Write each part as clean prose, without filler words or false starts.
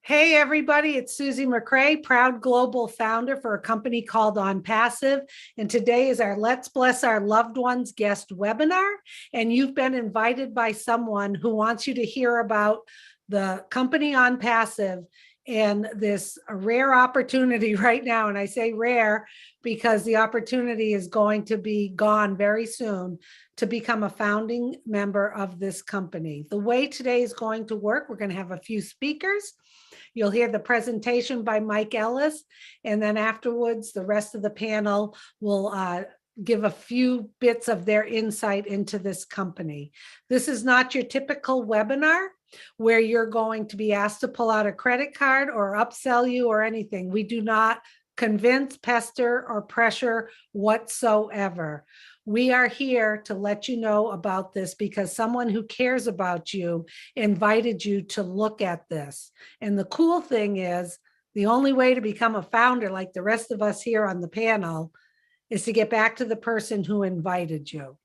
Hey, everybody, it's Susie McCrae, proud global founder for a company called ONPASSIVE. And today is our Let's Bless Our Loved Ones guest webinar. And you've been invited by someone who wants you to hear about the company ONPASSIVE and this rare opportunity right now. And I say rare because the opportunity is going to be gone very soon to become a founding member of this company. The way today is going to work, we're going to have a few speakers. You'll hear the presentation by Mike Ellis, and then afterwards, the rest of the panel will give a few bits of their insight into this company. This is not your typical webinar where you're going to be asked to pull out a credit card or upsell you or anything. We do not convince, pester, or pressure whatsoever. We are here to let you know about this because someone who cares about you invited you to look at this. And the cool thing is, the only way to become a founder, like the rest of us here on the panel, is to get back to the person who invited you.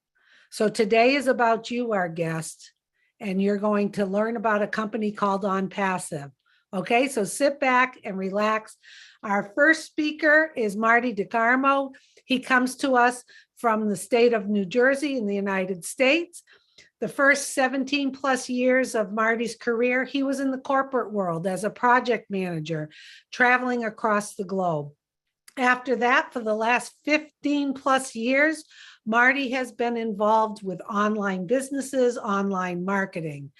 So today is about you, our guest, and you're going to learn about a company called ONPASSIVE. Okay, so sit back and relax. Our first speaker is Marty DeGarmo. He comes to us from the state of New Jersey in the United States. The first 17 plus years of Marty's career, he was in the corporate world as a project manager, traveling across the globe. After that, for the last 15 plus years, Marty has been involved with online businesses, online marketing.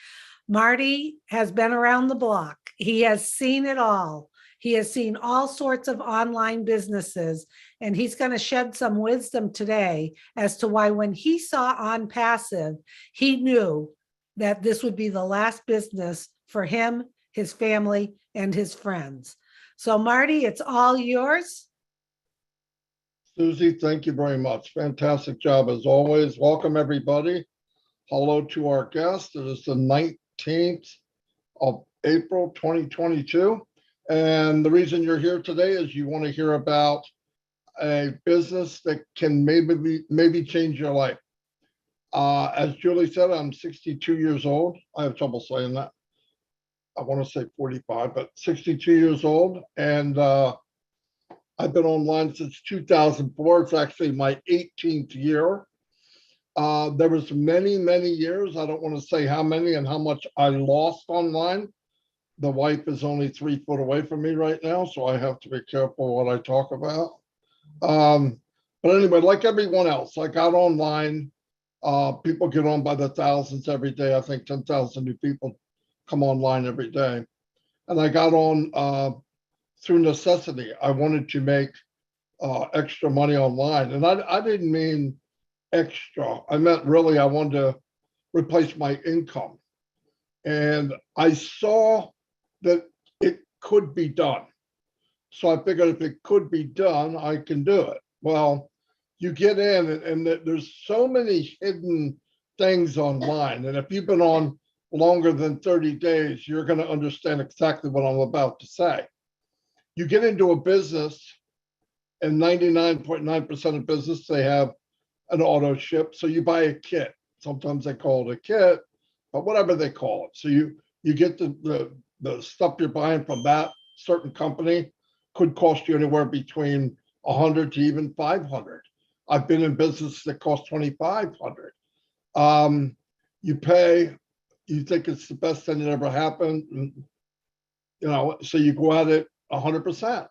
Marty has been around the block. He has seen it all. He has seen all sorts of online businesses, and he's going to shed some wisdom today as to why when he saw ONPASSIVE, he knew that this would be the last business for him, his family, and his friends. So Marty, it's all yours. Susie, thank you very much. Fantastic job as always. Welcome everybody. Hello to our guest. It is the 19th of April, 2022. And the reason you're here today is you want to hear about a business that can maybe change your life. As Julie said, I'm 62 years old. I have trouble saying that. I want to say 45, but 62 years old. And I've been online since 2004. It's actually my 18th year. There was many, many years. I don't want to say how many and how much I lost online. The wife is only 3 foot away from me right now, so I have to be careful what I talk about. But anyway, like everyone else, I got online. People get on by the thousands every day. I think 10,000 new people come online every day. And I got on through necessity. I wanted to make extra money online. And I didn't mean extra. I meant really I wanted to replace my income. And I saw that it could be done. So I figured if it could be done, I can do it. Well, you get in and there's so many hidden things online. And if you've been on longer than 30 days, you're going to understand exactly what I'm about to say. You get into a business, and 99.9% of business, they have an auto ship. So you buy a kit. Sometimes they call it a kit, but whatever they call it. So you get the stuff you're buying from that certain company could cost you anywhere between 100 to even 500. I've been in business that cost 2,500. You pay, you think it's the best thing that ever happened, so you go at it 100%.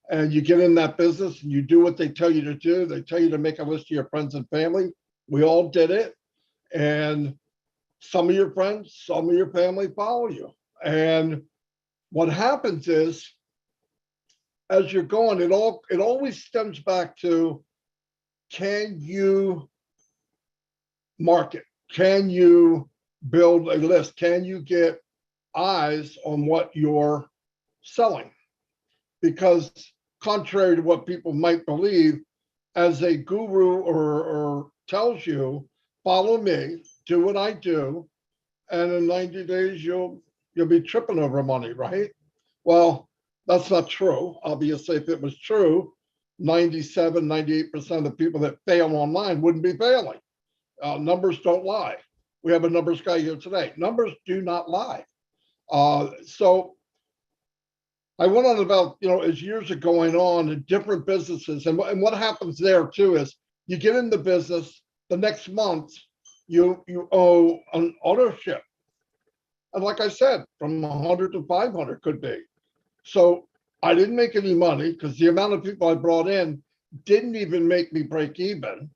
And you get in that business and you do what they tell you to do. They tell you to make a list of your friends and family. We all did it. And some of your friends, some of your family follow you. And what happens is, as you're going, it always stems back to, can you market? Can you build a list? Can you get eyes on what you're selling? Because contrary to what people might believe, as a guru or tells you, follow me, do what I do, and in 90 days, you'll be tripping over money, right? Well, that's not true. Obviously, if it was true, 97, 98% of the people that fail online wouldn't be failing. Numbers don't lie. We have a numbers guy here today. Numbers do not lie. So I went on about, as years are going on in different businesses, and what happens there too is you get in the business, the next month you owe an auto ship. And like I said, from 100 to 500 could be. So I didn't make any money because the amount of people I brought in didn't even make me break even.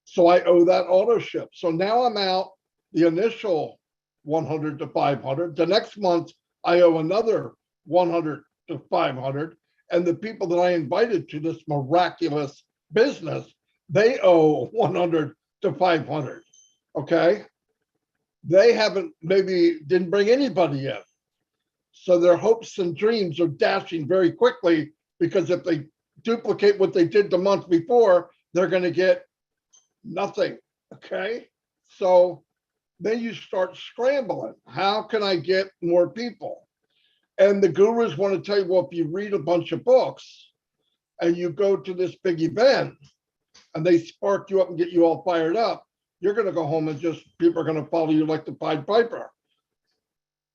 So I owe that auto ship. So now I'm out the initial 100 to 500. The next month I owe another 100 to 500. And the people that I invited to this miraculous business, they owe 100 to 500. Okay. They maybe didn't bring anybody in. So their hopes and dreams are dashing very quickly, because if they duplicate what they did the month before, they're going to get nothing. Okay. So then you start scrambling. How can I get more people? And the gurus want to tell you, well, if you read a bunch of books and you go to this big event and they spark you up and get you all fired up, you're going to go home and people are going to follow you like the Pied Piper.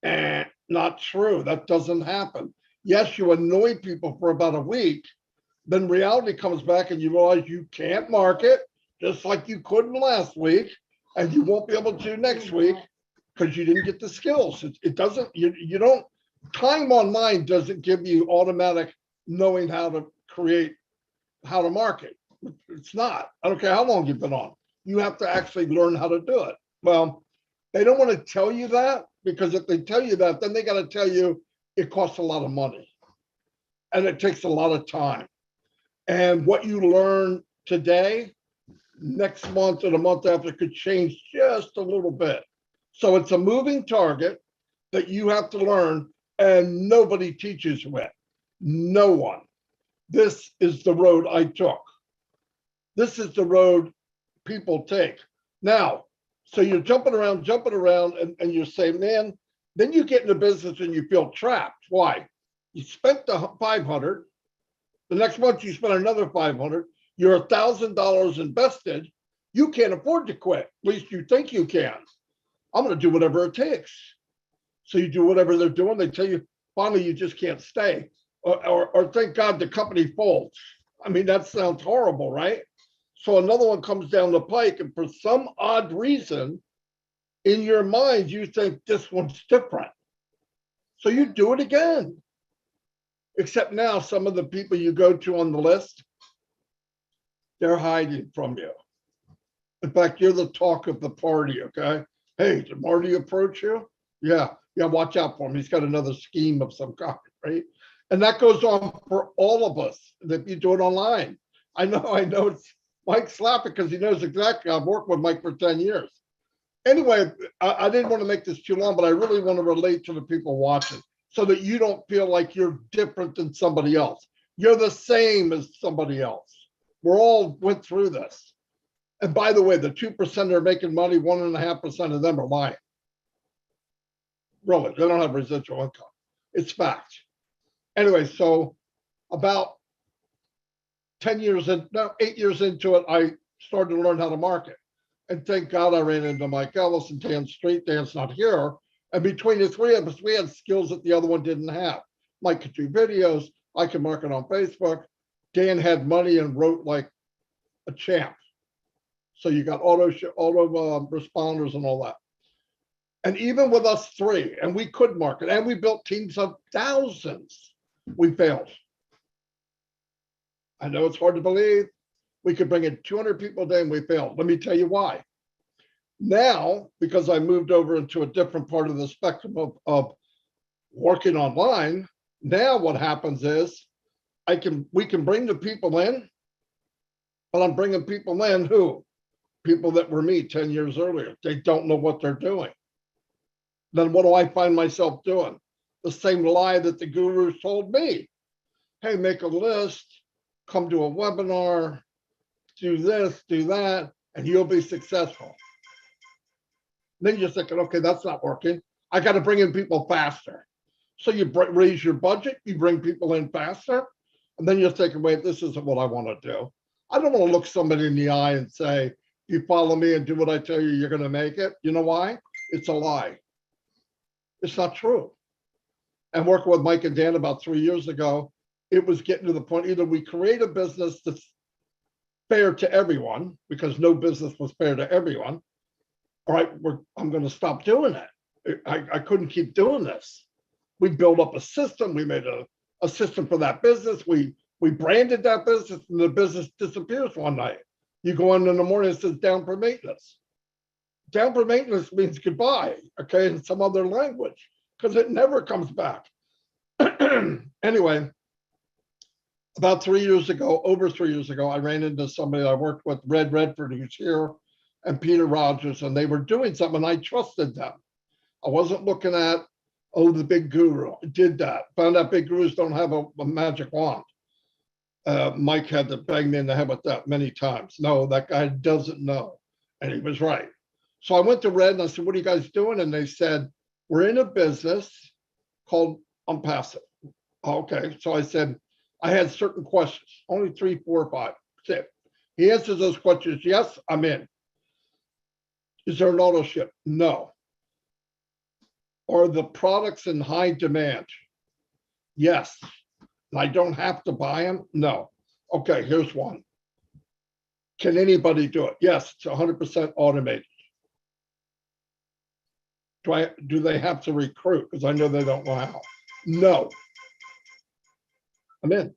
And not true. That doesn't happen. Yes, you annoy people for about a week, then reality comes back and you realize you can't market just like you couldn't last week, and you won't be able to next week because you didn't get the skills. It doesn't, you don't, time online doesn't give you automatic knowing how to create, how to market. It's not. I don't care how long you've been on. You have to actually learn how to do it. Well, they don't want to tell you that, because if they tell you that, then they got to tell you it costs a lot of money and it takes a lot of time. And what you learn today, next month or the month after, could change just a little bit. So it's a moving target that you have to learn, and nobody teaches you it. No one. This is the road I took. This is the road people take. Now, so you're jumping around, and you say, man, then you get into business and you feel trapped. Why? You spent the 500. The next month you spend another 500. You're $1,000 invested. You can't afford to quit. At least you think you can. I'm going to do whatever it takes. So you do whatever they're doing. They tell you, finally, you just can't stay. Or thank God the company folds. I mean, that sounds horrible, right? So another one comes down the pike, and for some odd reason, in your mind, you think this one's different. So you do it again. Except now, some of the people you go to on the list, they're hiding from you. In fact, you're the talk of the party, okay? Hey, did Marty approach you? Yeah, watch out for him. He's got another scheme of some kind, right? And that goes on for all of us if you do it online. I know it's Mike's laughing because he knows exactly. I've worked with Mike for 10 years. Anyway, I didn't want to make this too long, but I really want to relate to the people watching so that you don't feel like you're different than somebody else. You're the same as somebody else. We're all went through this. And by the way, the 2% that are making money, 1.5% of them are lying. Really, they don't have residual income. It's fact. Anyway, so about 8 years into it, I started to learn how to market. And thank God I ran into Mike Ellis and Dan Street. Dan's not here. And between the three of us, we had skills that the other one didn't have. Mike could do videos. I could market on Facebook. Dan had money and wrote like a champ. So you got auto responders and all that. And even with us three, and we could market, and we built teams of thousands, we failed. I know it's hard to believe. We could bring in 200 people a day and we failed. Let me tell you why. Now, because I moved over into a different part of the spectrum of working online, now what happens is we can bring the people in, but I'm bringing people in who? People that were me 10 years earlier. They don't know what they're doing. Then what do I find myself doing? The same lie that the gurus told me. Hey, make a list, come to a webinar, do this, do that, and you'll be successful. Then you're thinking, okay, that's not working. I got to bring in people faster. So you raise your budget, you bring people in faster, and then you're thinking, wait, this isn't what I want to do. I don't want to look somebody in the eye and say, if you follow me and do what I tell you, you're going to make it. You know why? It's a lie. It's not true. and working with Mike and Dan about 3 years ago, it was getting to the point, either we create a business that's fair to everyone, because no business was fair to everyone, all right, I'm going to stop doing it. I couldn't keep doing this. We built up a system. We made a system for that business. We branded that business, and the business disappears one night. You go in the morning, it says down for maintenance. Down for maintenance means goodbye, okay, in some other language, because it never comes back. Anyway, about 3 years ago, over 3 years ago, I ran into somebody I worked with, Red Redford, who's here, and Peter Rogers, and they were doing something, and I trusted them. I wasn't looking at, oh, the big guru. I did that. Found out big gurus don't have a magic wand. Mike had to bang me in the head with that many times. No, that guy doesn't know. And he was right. So I went to Red and I said, what are you guys doing? And they said, we're in a business called ONPASSIVE. Okay. So I said, I had certain questions, only 3, 4, 5. That's it. He answers those questions. Yes, I'm in. Is there an auto ship? No. Are the products in high demand? Yes. I don't have to buy them? No. Okay, here's one. Can anybody do it? Yes, it's 100% automated. Do they have to recruit? Because I know they don't know how. No. I'm in.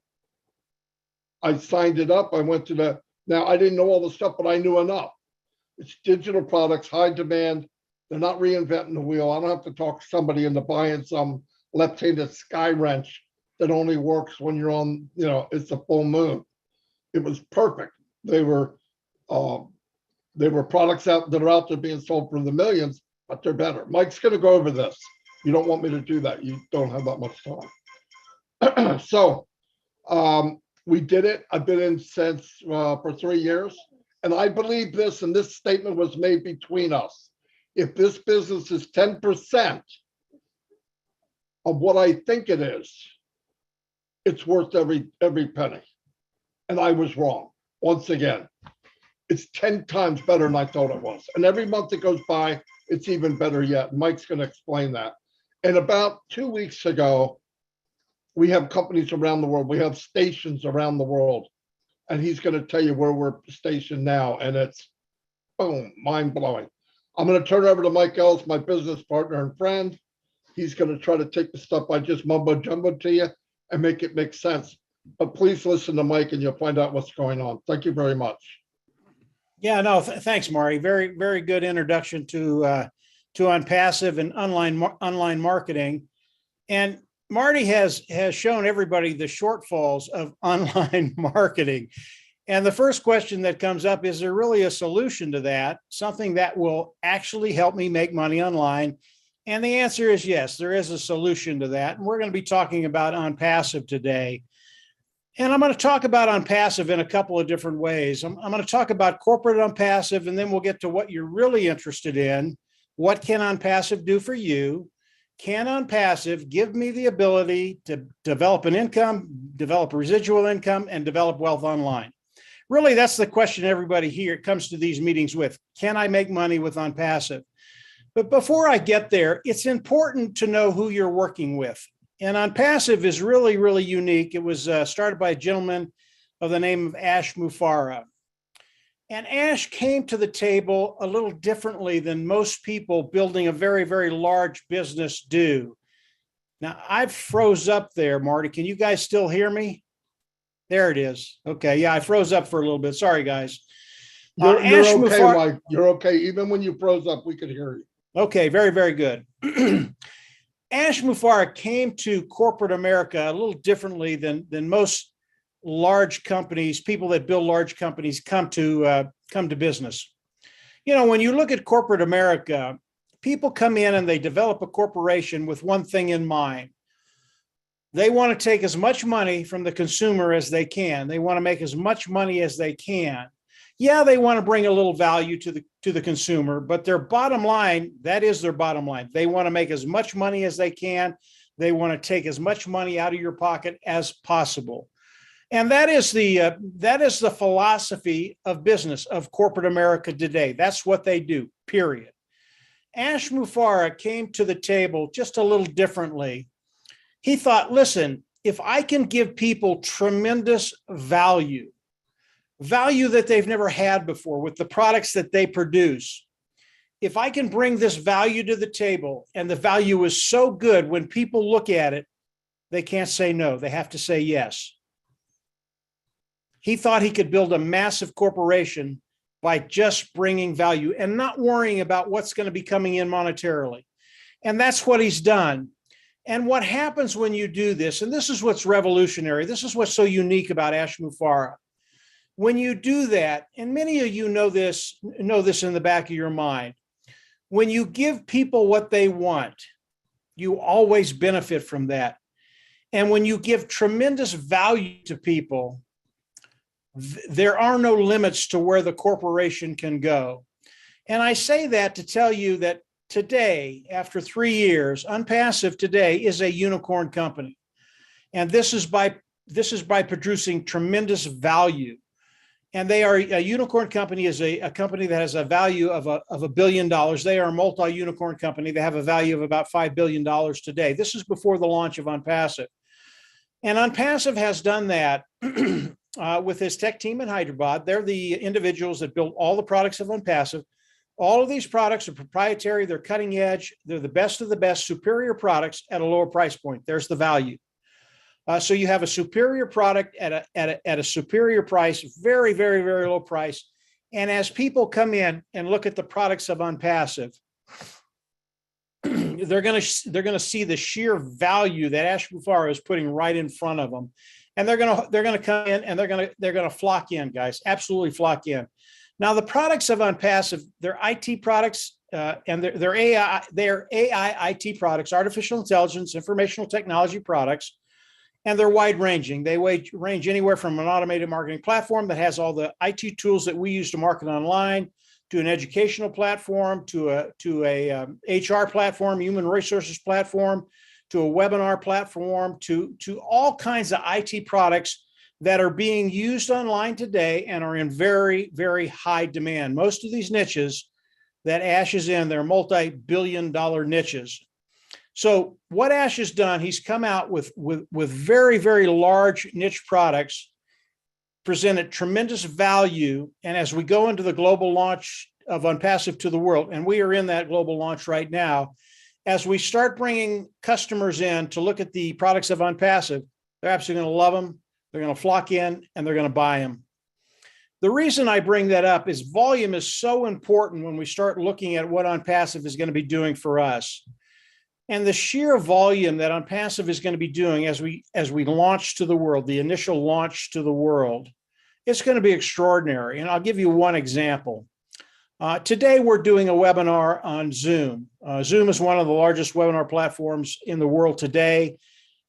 I signed it up. I went to now I didn't know all the stuff, but I knew enough. It's digital products, high demand. They're not reinventing the wheel. I don't have to talk somebody into buying some left-handed sky wrench that only works when you're on, it's a full moon. It was perfect. They were products that are out there being sold for the millions, but they're better. Mike's going to go over this. You don't want me to do that. You don't have that much time. So we did it. I've been in since for 3 years. And I believe this, and this statement was made between us. If this business is 10% of what I think it is, it's worth every penny. And I was wrong. Once again, it's 10 times better than I thought it was. And every month that goes by, it's even better yet. Mike's going to explain that. And about 2 weeks ago, we have companies around the world. We have stations around the world. And he's going to tell you where we're stationed now. And it's, boom, mind-blowing. I'm going to turn it over to Mike Ellis, my business partner and friend. He's going to try to take the stuff I just mumbo-jumbo to you and make it make sense. But please listen to Mike and you'll find out what's going on. Thank you very much. Yeah, no, thanks, Marty. Very, very good introduction to ONPASSIVE and online marketing. And Marty has shown everybody the shortfalls of online marketing. And the first question that comes up, is there really a solution to that? Something that will actually help me make money online? And the answer is yes, there is a solution to that. And we're going to be talking about ONPASSIVE today. And I'm going to talk about ONPASSIVE in a couple of different ways. I'm going to talk about corporate ONPASSIVE, and then we'll get to what you're really interested in. What can ONPASSIVE do for you? Can ONPASSIVE give me the ability to develop an income, develop a residual income, and develop wealth online? Really, that's the question everybody here comes to these meetings with. Can I make money with ONPASSIVE? But before I get there, it's important to know who you're working with. And ONPASSIVE is really, really unique. It was started by a gentleman of the name of Ash Mufareh. And Ash came to the table a little differently than most people building a very, very large business do. Now, I froze up there, Marty. Can you guys still hear me? There it is. Okay. Yeah, I froze up for a little bit. Sorry, guys. You're okay, Mike. You're okay. Even when you froze up, we could hear you. Okay. Very, very good. Ash Mufareh came to corporate America a little differently than most large companies, people that build large companies come to business. When you look at corporate America, people come in and they develop a corporation with one thing in mind. They want to take as much money from the consumer as they can. They want to make as much money as they can. Yeah, they want to bring a little value to the consumer, but their bottom line, that is their bottom line. They want to make as much money as they can. They want to take as much money out of your pocket as possible. And that is the philosophy of business of corporate America today. That's what they do, period. Ash Mufareh came to the table just a little differently. He thought, listen, if I can give people tremendous value that they've never had before with the products that they produce, if I can bring this value to the table and the value is so good, when people look at it, they can't say no. They have to say yes. He thought he could build a massive corporation by just bringing value and not worrying about what's going to be coming in monetarily. And that's what he's done. And what happens when you do this, and this is what's revolutionary, this is what's so unique about Ash Mufareh. When you do that, and many of you know this in the back of your mind, when you give people what they want, you always benefit from that. And when you give tremendous value to people, there are no limits to where the corporation can go. And I say that to tell you that today, after 3 years, ONPASSIVE today is a unicorn company. And this is by producing tremendous value. And they are a unicorn company, is a company that has a value of $1 billion. They are a multi-unicorn company. They have a value of about $5 billion today. This is before the launch of ONPASSIVE. And ONPASSIVE has done that with his tech team in Hyderabad. They're the individuals that built all the products of ONPASSIVE. All of these products are proprietary. They're cutting edge. They're the best of the best, superior products at a lower price point. There's the value. So you have a superior product at a superior price, very, very, very low price. And as people come in and look at the products of ONPASSIVE, they're going to see the sheer value that Ash Mufareh is putting right in front of them, and they're going to come in and they're going to flock in, guys, absolutely flock in. Now, the products of ONPASSIVE, they're IT products, and they're AI IT products, artificial intelligence, informational technology products. And they're wide ranging. They range anywhere from an automated marketing platform that has all the IT tools that we use to market online, to an educational platform, to a HR platform, human resources platform, to a webinar platform, to all kinds of IT products that are being used online today and are in very, very high demand. Most of these niches that Ash is in, they're multi-billion-dollar niches. So what Ash has done, he's come out with very, very large niche products, presented tremendous value. And as we go into the global launch of ONPASSIVE to the world, and we are in that global launch right now, as we start bringing customers in to look at the products of ONPASSIVE, they're absolutely going to love them. They're going to flock in and they're going to buy them. The reason I bring that up is volume is so important when we start looking at what ONPASSIVE is going to be doing for us. And the sheer volume that ONPASSIVE is going to be doing as we launch to the world, the initial launch to the world, it's going to be extraordinary. And I'll give you one example. Today, we're doing a webinar on Zoom. Zoom is one of the largest webinar platforms in the world today.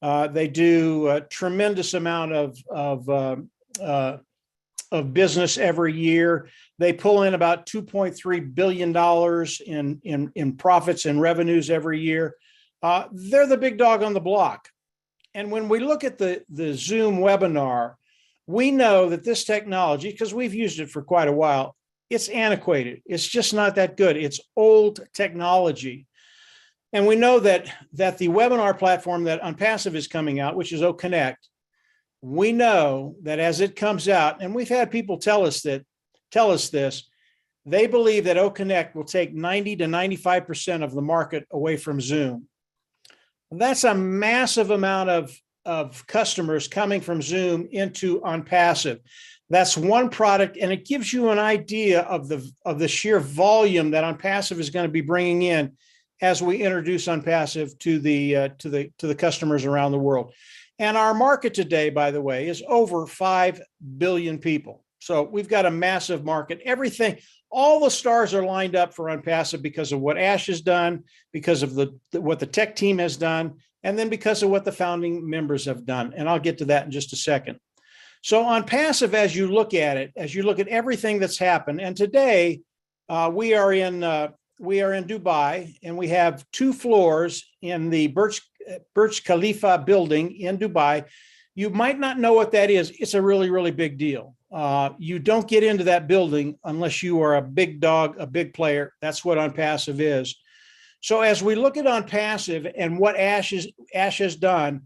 They do a tremendous amount of business every year. They pull in about $2.3 billion in profits and revenues every year. They're the big dog on the block. And when we look at the Zoom webinar, we know that this technology, because we've used it for quite a while, it's antiquated. It's just not that good. It's old technology. And we know that the webinar platform that ONPASSIVE is coming out, which is OConnect, we know that as it comes out, and we've had people tell us this, they believe that OConnect will take 90 to 95% of the market away from Zoom. And that's a massive amount of customers coming from Zoom into ONPASSIVE. That's one product, and it gives you an idea of the sheer volume that ONPASSIVE is going to be bringing in as we introduce ONPASSIVE to the customers around the world. And our market today, by the way, is over 5 billion people. So we've got a massive market. Everything, all the stars are lined up for ONPASSIVE because of what Ash has done, because of what the tech team has done, and then because of what the founding members have done. And I'll get to that in just a second. So ONPASSIVE, as you look at it, as you look at everything that's happened, and today we are in Dubai, and we have 2 floors in the Burj Khalifa building in Dubai. You might not know what that is. It's a really, really big deal. You don't get into that building unless you are a big dog, a big player. That's what ONPASSIVE is. So as we look at ONPASSIVE and what Ash Ash has done,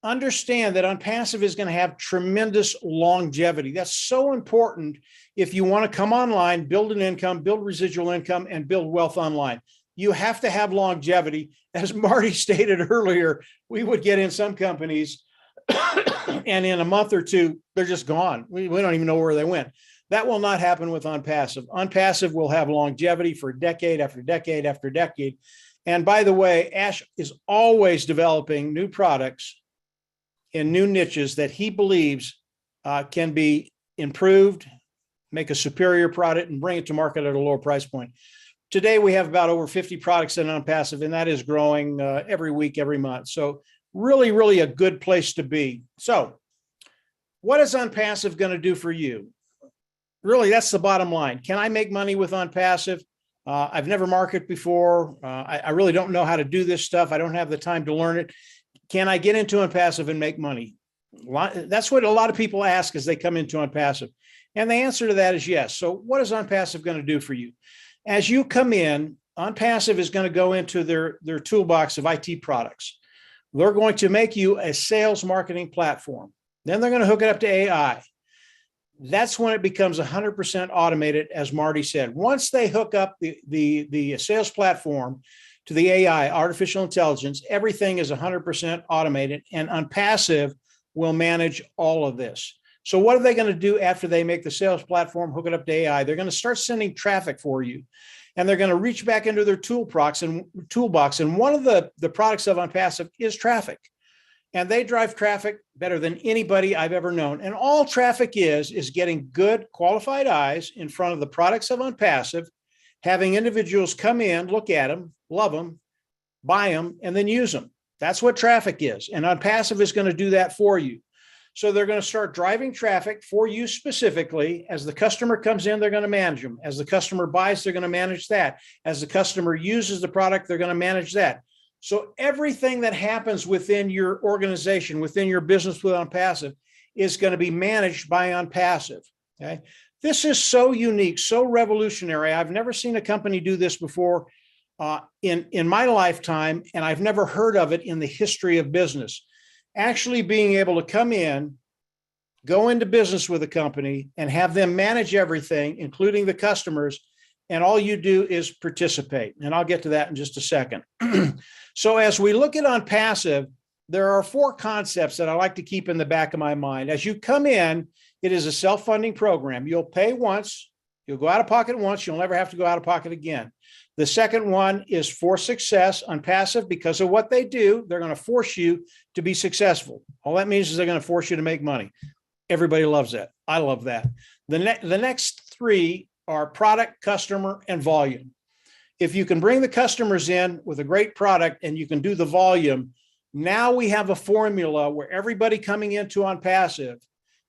understand that OnPassive is going to have tremendous longevity. That's so important if you want to come online, build an income, build residual income, and build wealth online. You have to have longevity. As Marty stated earlier, we would get in some companies and in a month or two, they're just gone. We don't even know where they went. That will not happen with OnPassive. OnPassive will have longevity for decade after decade after decade. And by the way, Ash is always developing new products in new niches that he believes can be improved, make a superior product, and bring it to market at a lower price point. Today, we have about over 50 products in OnPassive, and that is growing every week, every month. So really, really a good place to be. So what is OnPassive going to do for you? Really, that's the bottom line. Can I make money with OnPassive? I've never marketed before. I really don't know how to do this stuff. I don't have the time to learn it. Can I get into OnPassive and make money? That's what a lot of people ask as they come into OnPassive. And the answer to that is yes. So what is OnPassive going to do for you? As you come in, OnPassive is going to go into their toolbox of IT products. They're going to make you a sales marketing platform. Then they're going to hook it up to AI. That's when it becomes 100% automated, as Marty said. Once they hook up the sales platform to the AI, artificial intelligence, everything is 100% automated, and OnPassive will manage all of this. So what are they going to do after they make the sales platform, hook it up to AI? They're going to start sending traffic for you, and they're going to reach back into their toolbox. And one of the products of OnPassive is traffic. And they drive traffic better than anybody I've ever known. And all traffic is getting good qualified eyes in front of the products of OnPassive, having individuals come in, look at them, love them, buy them, and then use them. That's what traffic is. And OnPassive is going to do that for you. So they're going to start driving traffic for you specifically. As the customer comes in, they're going to manage them. As the customer buys, they're going to manage that. As the customer uses the product, they're going to manage that. So everything that happens within your organization, within your business with OnPassive, is going to be managed by OnPassive. Okay. This is so unique, so revolutionary. I've never seen a company do this before in my lifetime, and I've never heard of it in the history of business. Actually being able to come in, go into business with a company, and have them manage everything, including the customers, and all you do is participate. And I'll get to that in just a second. So as we look at OnPassive, there are 4 concepts that I like to keep in the back of my mind. As you come in, it is a self-funding program. You'll pay once, you'll go out of pocket once, you'll never have to go out of pocket again. The second one is for success. OnPassive, because of what they do, they're going to force you to be successful. All that means is they're going to force you to make money. Everybody loves that. I love that. The next 3 are product, customer, and volume. If you can bring the customers in with a great product and you can do the volume, now we have a formula where everybody coming into OnPassive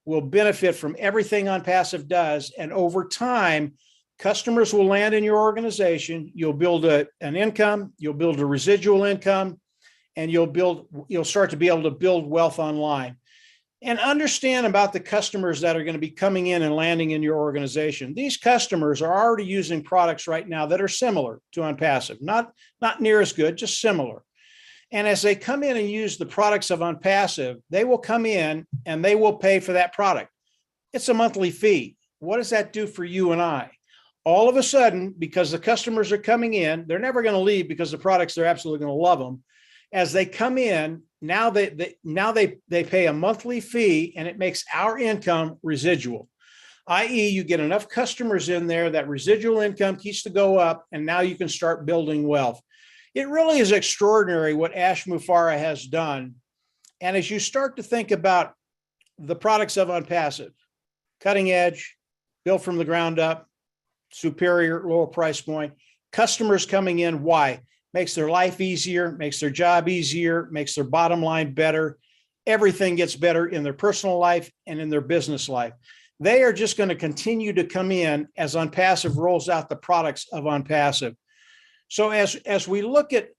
will benefit from everything OnPassive does. And over time, customers will land in your organization. You'll build an income, you'll build a residual income, and you'll start to be able to build wealth online. And understand about the customers that are going to be coming in and landing in your organization. These customers are already using products right now that are similar to OnPassive, not near as good, just similar. And as they come in and use the products of OnPassive, they will come in and they will pay for that product. It's a monthly fee. What does that do for you and I? All of a sudden, because the customers are coming in, they're never going to leave because the products, they're absolutely going to love them. As they come in, now they pay a monthly fee, and it makes our income residual, i.e. you get enough customers in there that residual income keeps to go up, and now you can start building wealth. It really is extraordinary what Ash Mufareh has done. And as you start to think about the products of OnPassive, cutting edge, built from the ground up, superior, lower price point, customers coming in, why? Makes their life easier, makes their job easier, makes their bottom line better. Everything gets better in their personal life and in their business life. They are just going to continue to come in as OnPassive rolls out the products of OnPassive. So as we look at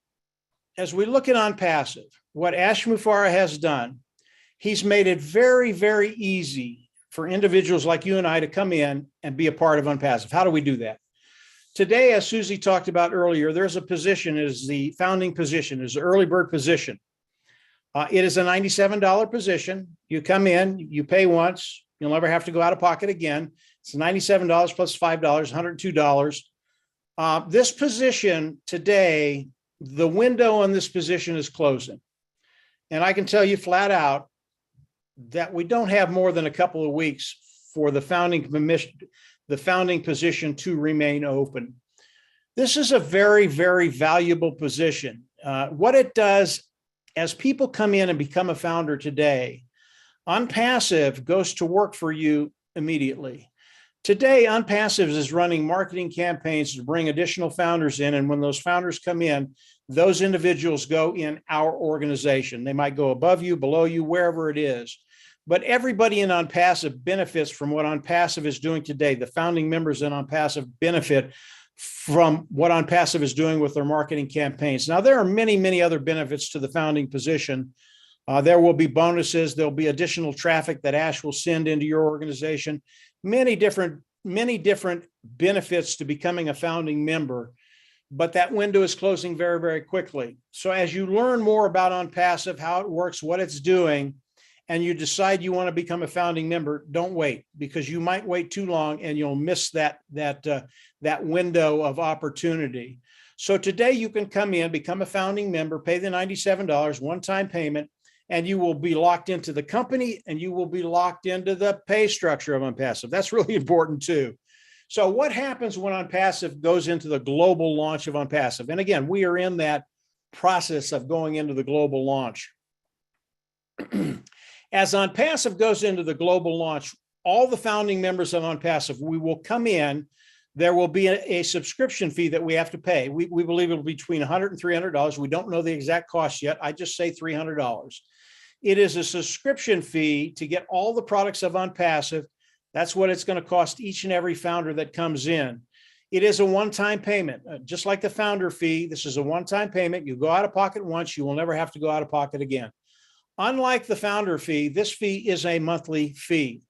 OnPassive, what Ash Mufareh has done, he's made it very, very easy for individuals like you and I to come in and be a part of OnPassive. How do we do that? Today, as Susie talked about earlier, there's a position, is the founding position, is the early bird position. It is a $97 position. You come in, you pay once, you'll never have to go out of pocket again. It's $97 plus $5, $102. This position today, the window on this position is closing. And I can tell you flat out that we don't have more than a couple of weeks for the founding position to remain open. This is a very, very valuable position. What it does, as people come in and become a founder today, OnPassive goes to work for you immediately. Today, OnPassive is running marketing campaigns to bring additional founders in. And when those founders come in, those individuals go in our organization. They might go above you, below you, wherever it is. But everybody in OnPassive benefits from what OnPassive is doing today. The founding members in OnPassive benefit from what OnPassive is doing with their marketing campaigns. Now, there are many, many other benefits to the founding position. There will be bonuses. There'll be additional traffic that Ash will send into your organization. Many different benefits to becoming a founding member, but that window is closing very, very quickly. So as you learn more about OnPassive, how it works, what it's doing, and you decide you want to become a founding member, don't wait, because you might wait too long and you'll miss that window of opportunity. So today you can come in, become a founding member, pay the $97 one-time payment, and you will be locked into the company and you will be locked into the pay structure of OnPassive. That's really important too. So what happens when OnPassive goes into the global launch of OnPassive? And again, we are in that process of going into the global launch. As OnPassive goes into the global launch, all the founding members of OnPassive, we will come in. There will be a subscription fee that we have to pay. We believe it'll be between $100 and $300. We don't know the exact cost yet. I just say $300. It is a subscription fee to get all the products of OnPassive. That's what it's going to cost each and every founder that comes in. It is a one-time payment, just like the founder fee. This is a one-time payment. You go out of pocket once, you will never have to go out of pocket again. Unlike the founder fee, this fee is a monthly fee,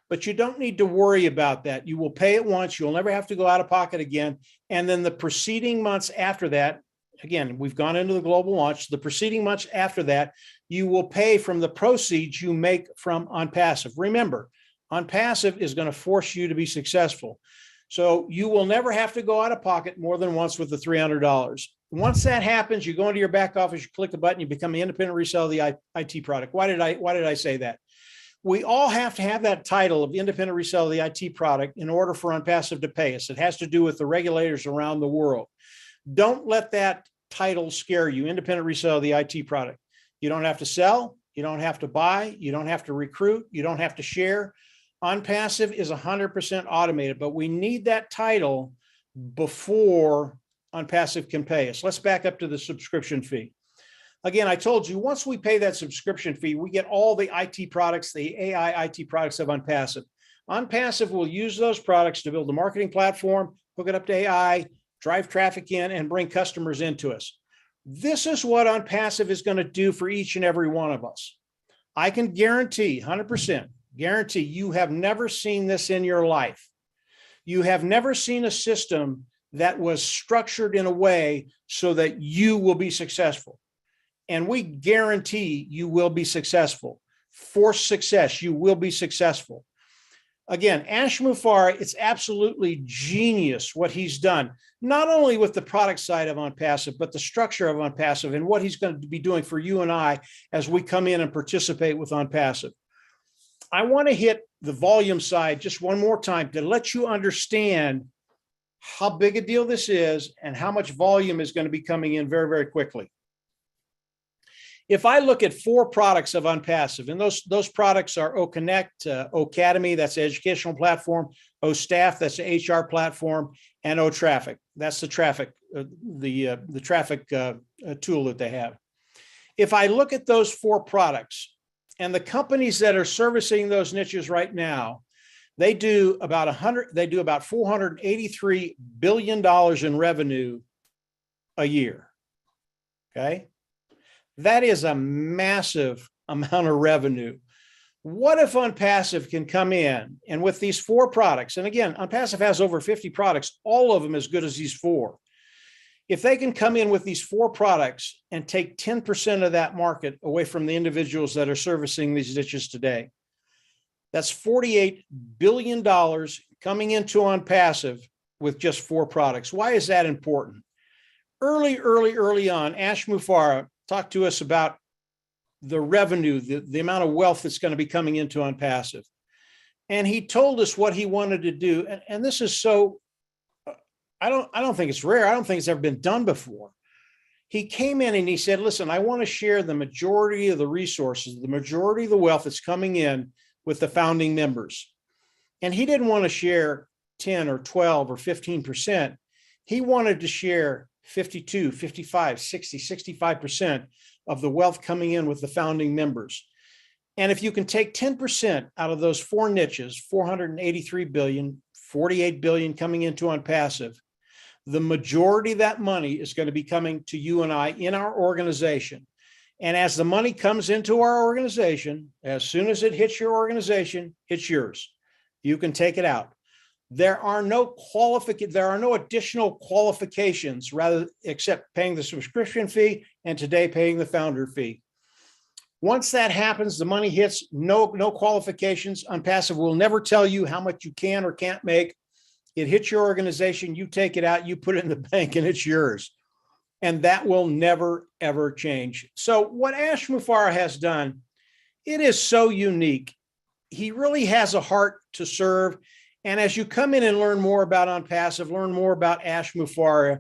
but you don't need to worry about that. You will pay it once. You'll never have to go out of pocket again. And then the preceding months after that, again, we've gone into the global launch. The preceding months after that, you will pay from the proceeds you make from OnPassive. Remember, OnPassive is going to force you to be successful. So you will never have to go out of pocket more than once with the $300. Once that happens, you go into your back office, you click a button, you become an independent reseller of the IT product. Why did I say that? We all have to have that title of independent reseller of the IT product in order for OnPassive to pay us. It has to do with the regulators around the world. Don't let that title scare you, independent reseller of the IT product. You don't have to sell, you don't have to buy, you don't have to recruit, you don't have to share. OnPassive is 100% automated, but we need that title before OnPassive can pay us. Let's back up to the subscription fee. Again, I told you, once we pay that subscription fee, we get all the IT products, the AI IT products of OnPassive. OnPassive will use those products to build a marketing platform, hook it up to AI, drive traffic in, and bring customers into us. This is what OnPassive is going to do for each and every one of us. I can guarantee, 100%, guarantee you have never seen this in your life. You have never seen a system that was structured in a way so that you will be successful. And we guarantee you will be successful. For success, you will be successful. Again, Ash Mufareh, it's absolutely genius what he's done, not only with the product side of OnPassive, but the structure of OnPassive and what he's going to be doing for you and I as we come in and participate with OnPassive. I want to hit the volume side just one more time to let you understand how big a deal this is and how much volume is going to be coming in very, very quickly. If I look at 4 products of OnPassive, and those products are OConnect, O'Academy, that's the educational platform, OStaff, that's the HR platform, and OTraffic, that's the traffic, the traffic tool that they have. If I look at those 4 products and the companies that are servicing those niches right now, they do about $483 billion in revenue a year. Okay. That is a massive amount of revenue. What if OnPassive can come in and with these 4 products, and again, OnPassive has over 50 products, all of them as good as these 4. If they can come in with these 4 products and take 10% of that market away from the individuals that are servicing these niches today, that's $48 billion coming into ONPASSIVE with just 4 products. Why is that important? Early on, Ash Mufareh talked to us about the revenue, the amount of wealth that's going to be coming into ONPASSIVE. And he told us what he wanted to do. And this is so, I don't think it's rare. I don't think it's ever been done before. He came in and he said, listen, I want to share the majority of the resources, the majority of the wealth that's coming in with the founding members. And he didn't want to share 10 or 12 or 15%. He wanted to share 52, 55, 60, 65% of the wealth coming in with the founding members. And if you can take 10% out of those 4 niches, 483 billion, 48 billion coming into ONPASSIVE, the majority of that money is going to be coming to you and I in our organization. And as the money comes into our organization, as soon as it hits your organization, it's yours. You can take it out. There are no additional qualifications except paying the subscription fee and today paying the founder fee. Once that happens, the money hits, no qualifications. ONPASSIVE will never tell you how much you can or can't make. It hits your organization, you take it out, you put it in the bank, and it's yours. And that will never, ever change. So what Ash Mufareh has done, it is so unique. He really has a heart to serve. And as you come in and learn more about ONPASSIVE, learn more about Ash Mufareh,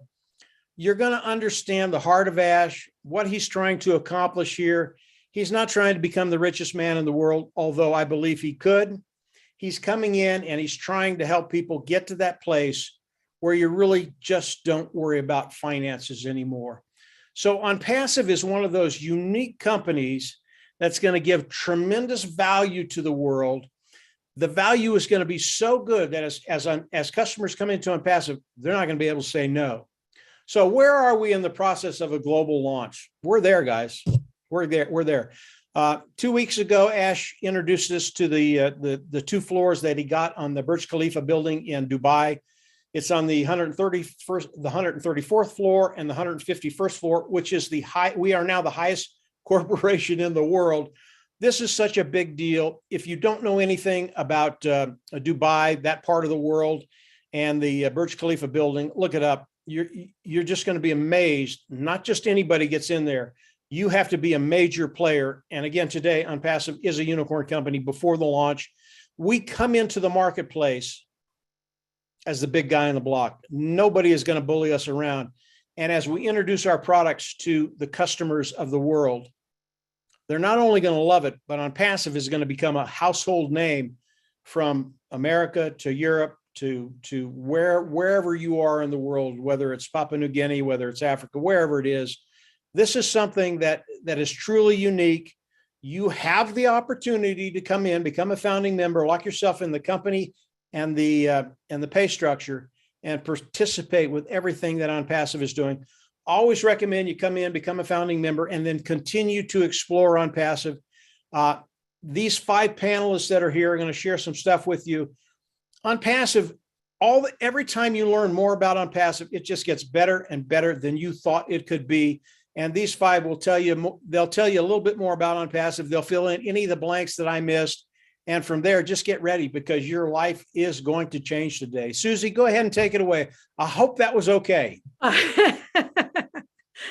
you're going to understand the heart of Ash, what he's trying to accomplish here. He's not trying to become the richest man in the world, although I believe he could. He's coming in and he's trying to help people get to that place where you really just don't worry about finances anymore. So ONPASSIVE is one of those unique companies that's going to give tremendous value to the world. The value is going to be so good that as customers come into ONPASSIVE, they're not going to be able to say no. So where are we in the process of a global launch? We're there, guys. We're there. 2 weeks ago, Ash introduced us to the 2 floors that he got on the Burj Khalifa building in Dubai. It's on the 134th floor and the 151st floor, which is we are now the highest corporation in the world. This is such a big deal. If you don't know anything about Dubai, that part of the world, and the Burj Khalifa building, look it up. You're just going to be amazed. Not just anybody gets in there. You have to be a major player. And again, today, ONPASSIVE is a unicorn company. Before the launch, we come into the marketplace as the big guy on the block. Nobody is going to bully us around. And as we introduce our products to the customers of the world, they're not only going to love it, but ONPASSIVE is going to become a household name from America to Europe to wherever you are in the world, whether it's Papua New Guinea, whether it's Africa, wherever it is. This is something that is truly unique. You have the opportunity to come in, become a founding member, lock yourself in the company and the pay structure, and participate with everything that ONPASSIVE is doing. Always recommend you come in, become a founding member, and then continue to explore ONPASSIVE. These 5 panelists that are here are going to share some stuff with you. ONPASSIVE, every time you learn more about ONPASSIVE, it just gets better and better than you thought it could be. And these 5 will tell you, they'll tell you a little bit more about ONPASSIVE. They'll fill in any of the blanks that I missed. And from there, just get ready because your life is going to change today. Susie, go ahead and take it away. I hope that was okay.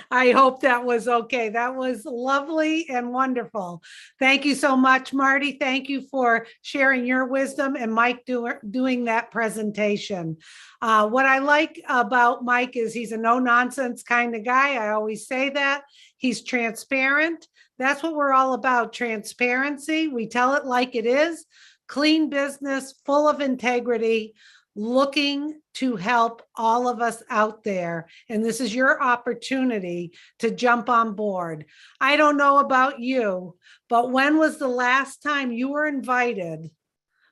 I hope that was okay. That was lovely and wonderful. Thank you so much, Marty. Thank you for sharing your wisdom and Mike doing that presentation. What I like about Mike is he's a no-nonsense kind of guy. I always say that. He's transparent. That's what we're all about, transparency. We tell it like it is. Clean business, full of integrity, looking to help all of us out there. And this is your opportunity to jump on board. I don't know about you, but when was the last time you were invited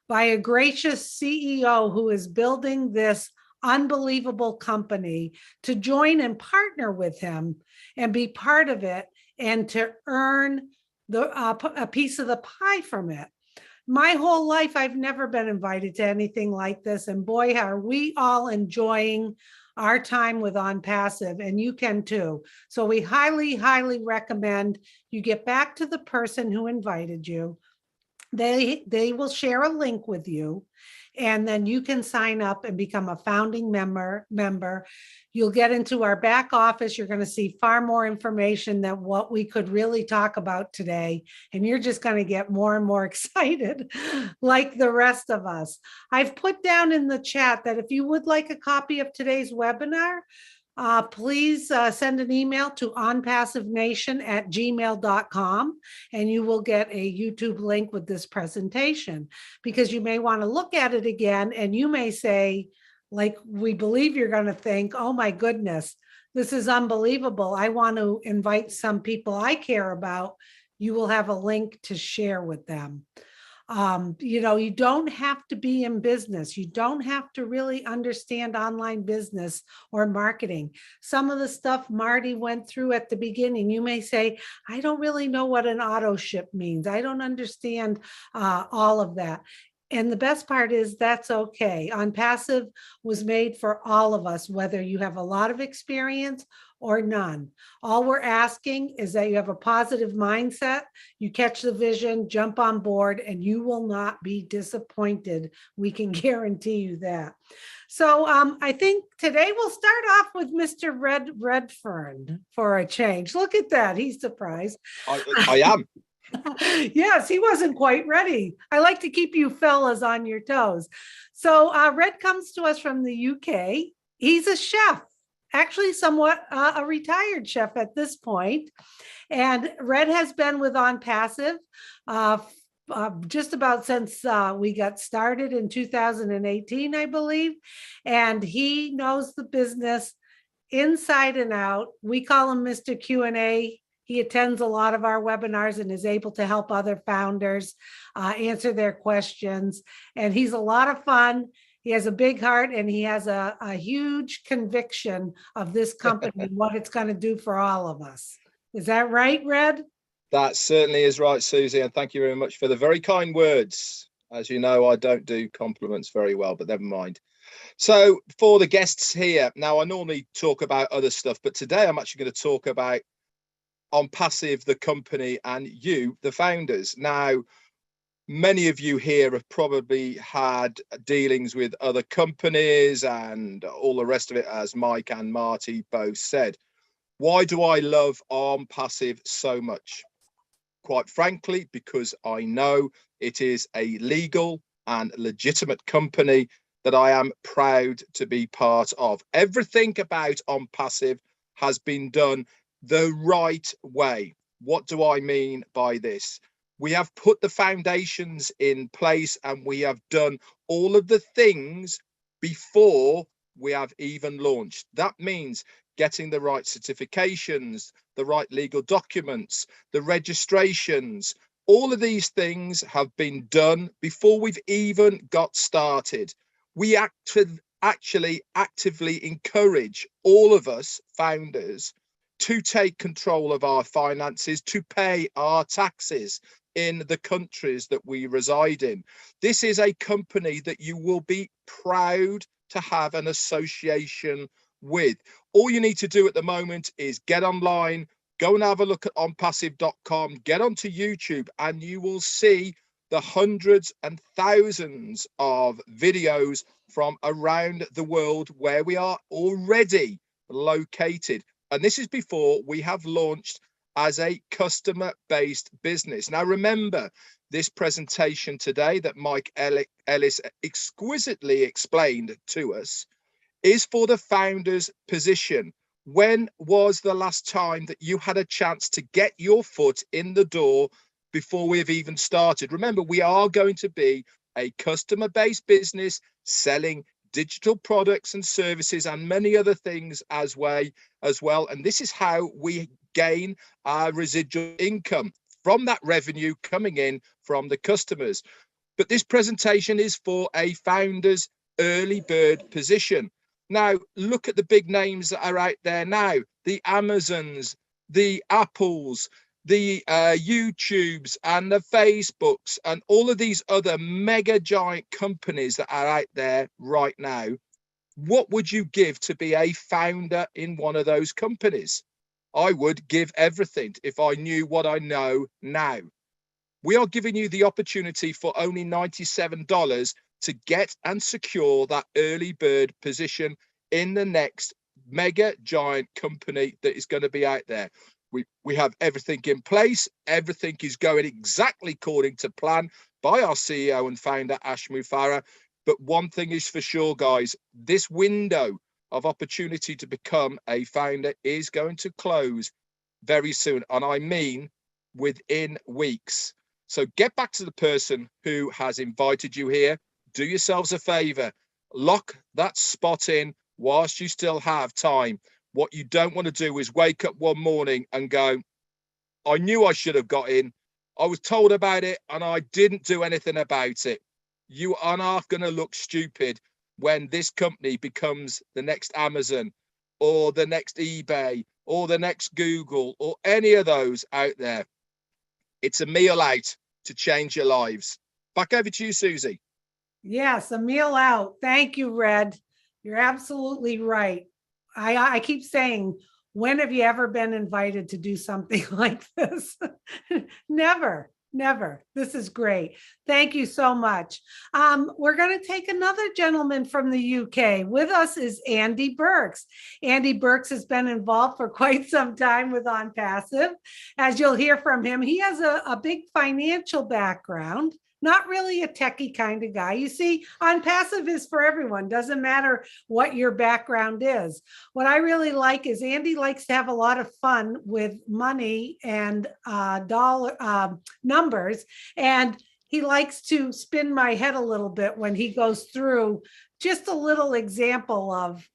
by a gracious CEO who is building this unbelievable company to join and partner with him and be part of it and to earn a piece of the pie from it? My whole life, I've never been invited to anything like this. And boy, are we all enjoying our time with OnPassive, and you can too. So we highly, highly recommend you get back to the person who invited you. They will share a link with you, and then you can sign up and become a founding member. You'll get into our back office. You're going to see far more information than what we could really talk about today. And you're just going to get more and more excited like the rest of us. I've put down in the chat that if you would like a copy of today's webinar, please send an email to onpassivenation@gmail.com, and you will get a YouTube link with this presentation, because you may want to look at it again and you may say, like we believe you're going to think, oh my goodness, this is unbelievable. I want to invite some people I care about. You will have a link to share with them. You don't have to be in business. You don't have to really understand online business or marketing. Some of the stuff Marty went through at the beginning, you may say, I don't really know what an auto ship means. I don't understand all of that. And the best part is that's okay. OnPassive was made for all of us, whether you have a lot of experience or none. All we're asking is that you have a positive mindset, you catch the vision, jump on board, and you will not be disappointed. We can guarantee you that. So I think today we'll start off with Mr. Redfern for a change. Look at that. He's surprised. I am. Yes, he wasn't quite ready. I like to keep you fellas on your toes. So Red comes to us from the UK. He's a chef, actually somewhat a retired chef at this point. And Red has been with OnPassive just about since we got started in 2018, I believe. And he knows the business inside and out. We call him Mr. Q&A. He attends a lot of our webinars and is able to help other founders answer their questions. And he's a lot of fun. He has a big heart, and he has a huge conviction of this company and what it's going to do for all of us. Is that right, Red? That certainly is right, Susie. And thank you very much for the very kind words. As you know, I don't do compliments very well, but never mind. So for the guests here, now I normally talk about other stuff, but today I'm actually going to talk about OnPassive, the company, and you, the founders. Now, many of you here have probably had dealings with other companies and all the rest of it, as Mike and Marty both said. Why do I love OnPassive so much? Quite frankly, because I know it is a legal and legitimate company that I am proud to be part of. Everything about OnPassive has been done the right way. What do I mean by this? We have put the foundations in place, and we have done all of the things before we have even launched. That means getting the right certifications, the right legal documents, the registrations. All of these things have been done before we've even got started. We actually actively encourage all of us founders to take control of our finances, to pay our taxes in the countries that we reside in. This is a company that you will be proud to have an association with. All you need to do at the moment is get online, go and have a look at onpassive.com, get onto YouTube, and you will see the hundreds and thousands of videos from around the world where we are already located. And this is before we have launched as a customer-based business. Now, remember, this presentation today that Mike Ellis exquisitely explained to us is for the founder's position. When was the last time that you had a chance to get your foot in the door before we've even started? Remember, we are going to be a customer-based business selling digital products and services and many other things as well. And this is how we gain our residual income from that revenue coming in from the customers. But this presentation is for a founder's early bird position. Now, look at the big names that are out there now, the Amazons, the Apples, the YouTubes and the Facebooks and all of these other mega giant companies that are out there right now. What would you give to be a founder in one of those companies? I would give everything if I knew what I know now. We are giving you the opportunity for only $97 to get and secure that early bird position in the next mega giant company that is going to be out there. We have everything in place. Everything is going exactly according to plan by our CEO and founder, Ash Mufareh. But one thing is for sure, guys, this window of opportunity to become a founder is going to close very soon. And I mean within weeks. So get back to the person who has invited you here. Do yourselves a favor. Lock that spot in whilst you still have time. What you don't want to do is wake up one morning and go, I knew I should have got in. I was told about it and I didn't do anything about it. You are not going to look stupid when this company becomes the next Amazon or the next eBay or the next Google or any of those out there. It's a meal out to change your lives. Back over to you, Susie. Yes, a meal out. Thank you, Red. You're absolutely right. I keep saying, when have you ever been invited to do something like this? Never, never. This is great. Thank you so much. We're going to take another gentleman from the UK. With us is Andy Burks. Andy Burks has been involved for quite some time with ONPASSIVE. As you'll hear from him, he has a big financial background. Not really a techie kind of guy. You see, ONPASSIVE is for everyone. Doesn't matter what your background is. What I really like is Andy likes to have a lot of fun with money and dollar numbers. And he likes to spin my head a little bit when he goes through just a little example of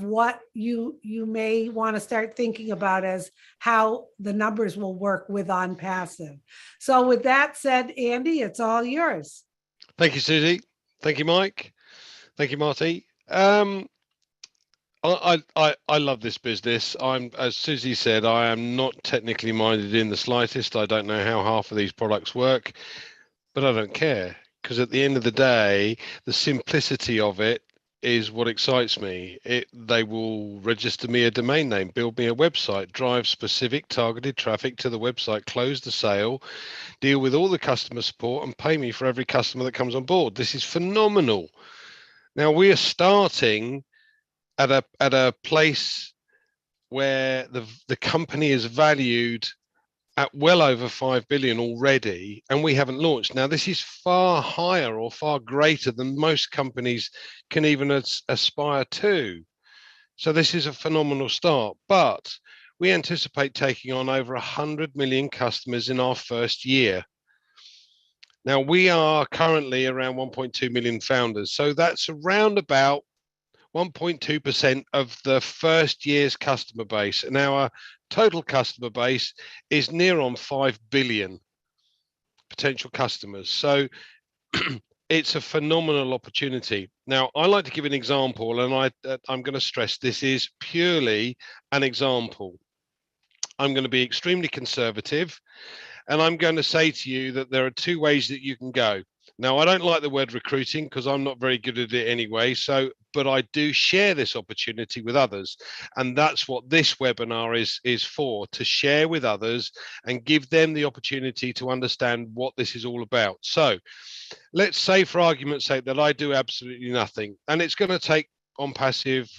what you may want to start thinking about as how the numbers will work with ONPASSIVE. So with that said, Andy, it's all yours. Thank you, Susie. Thank you, Mike. Thank you, Marty. I love this business. As Susie said, I am not technically minded in the slightest. I don't know how half of these products work, but I don't care, because at the end of the day, the simplicity of it is what excites me. They will register me a domain name, build me a website, drive specific targeted traffic to the website, close the sale, deal with all the customer support, and pay me for every customer that comes on board. This is phenomenal. Now, we are starting at a place where the company is valued at well over 5 billion already, and we haven't launched. Now, this is far higher or far greater than most companies can even aspire to. So this is a phenomenal start, but we anticipate taking on over 100 million customers in our first year. Now, we are currently around 1.2 million founders. So that's around about 1.2% of the first year's customer base. And our total customer base is near on 5 billion potential customers. So it's a phenomenal opportunity. Now, I like to give an example, and I'm going to stress this is purely an example. I'm going to be extremely conservative, and I'm going to say to you that there are two ways that you can go. Now, I don't like the word recruiting because I'm not very good at it anyway. But I do share this opportunity with others. And that's what this webinar is for, to share with others and give them the opportunity to understand what this is all about. So let's say, for argument's sake, that I do absolutely nothing. And it's going to take ONPASSIVE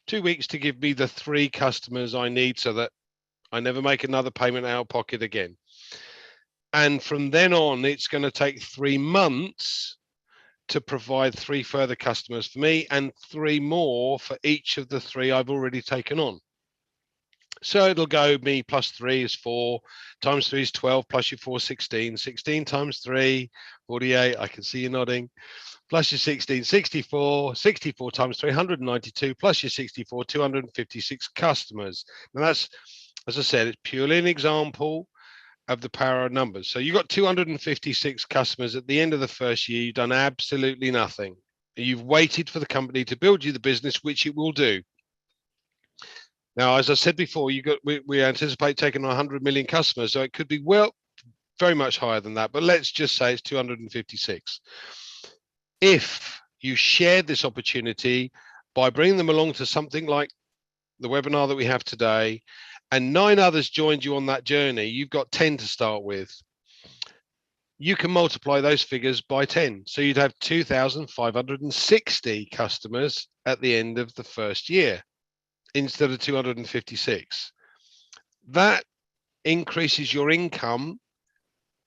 2 weeks to give me the 3 customers I need so that I never make another payment out of pocket again. And from then on, it's going to take 3 months to provide 3 further customers for me and 3 more for each of the 3 I've already taken on. So it'll go me plus 3 is 4, times 3 is 12, plus your 4, 16, 16 times 3, 48, I can see you nodding, plus your 16, 64, 64 times 392, plus your 64, 256 customers. Now that's, as I said, it's purely an example of the power of numbers. So you've got 256 customers at the end of the first year. You've done absolutely nothing. You've waited for the company to build you the business, which it will do. Now, as I said before, we anticipate taking on 100 million customers, so it could be very much higher than that. But let's just say it's 256. If you shared this opportunity By bringing them along to something like the webinar that we have today, and 9 others joined you on that journey, you've got 10 to start with. You can multiply those figures by 10. So you'd have 2,560 customers at the end of the first year instead of 256. That increases your income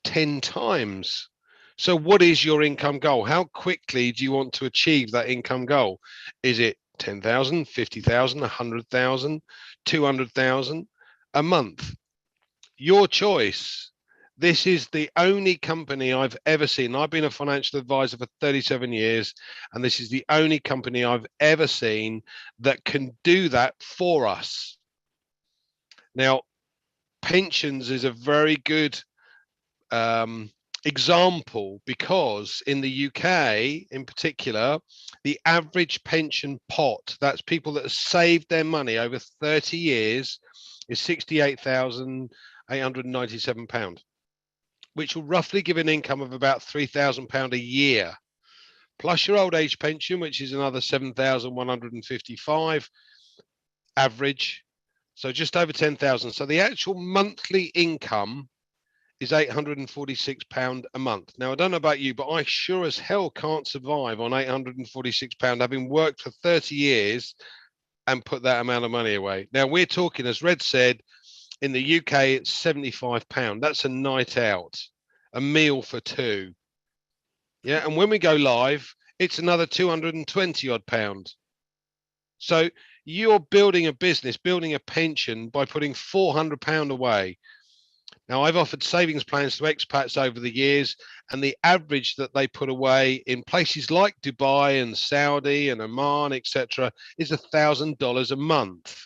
10 times. So what is your income goal? How quickly do you want to achieve that income goal? Is it 10,000, 50,000, 100,000, 200,000 a month? Your choice. This is the only company I've ever seen. I've been a financial advisor for 37 years, and this is the only company I've ever seen that can do that for us. Now, pensions is a very good example, because in the UK in particular, the average pension pot, that's people that have saved their money over 30 years, is £68,897, which will roughly give an income of about £3,000 a year, plus your old age pension, which is another 7,155 average, so just over 10,000. So the actual monthly income is £846 a month. Now, I don't know about you, but I sure as hell can't survive on £846, having worked for 30 years and put that amount of money away. Now, we're talking, as Red said, in the UK, it's £75. That's a night out, a meal for 2. Yeah, and when we go live, it's another 220 odd pound. So you're building a business, building a pension by putting £400 away. Now, I've offered savings plans to expats over the years, and the average that they put away in places like Dubai and Saudi and Oman, etc., is $1,000 a month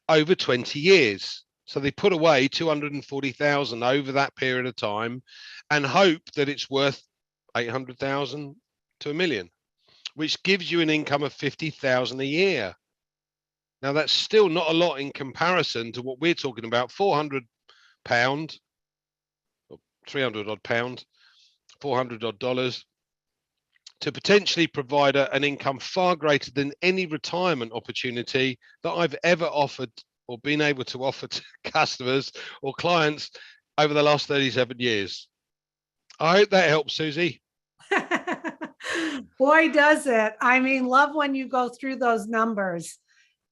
over 20 years. So they put away 240,000 over that period of time and hope that it's worth 800,000 to $1 million, which gives you an income of 50,000 a year. Now, that's still not a lot in comparison to what we're talking about, £400, 300 odd pound, 400 odd dollars, to potentially provide an income far greater than any retirement opportunity that I've ever offered or been able to offer to customers or clients over the last 37 years. I hope that helps, Susie. Boy, does it. I mean, love when you go through those numbers.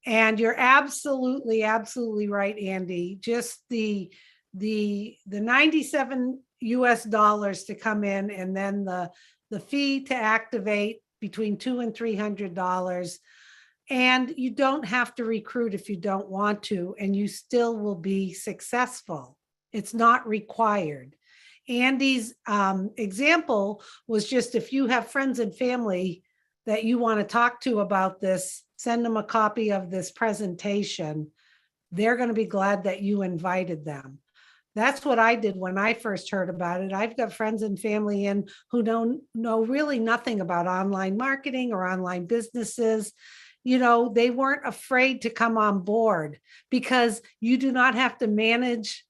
And you're absolutely, absolutely right, Andy. Just the 97 US dollars to come in, and then the fee to activate between $200 and $300. And you don't have to recruit if you don't want to, and you still will be successful. It's not required. Andy's example was just, if you have friends and family that you want to talk to about this, send them a copy of this presentation. They're going to be glad that you invited them. That's what I did when I first heard about it. I've got friends and family in who don't know really nothing about online marketing or online businesses. You know, they weren't afraid to come on board because you do not have to manage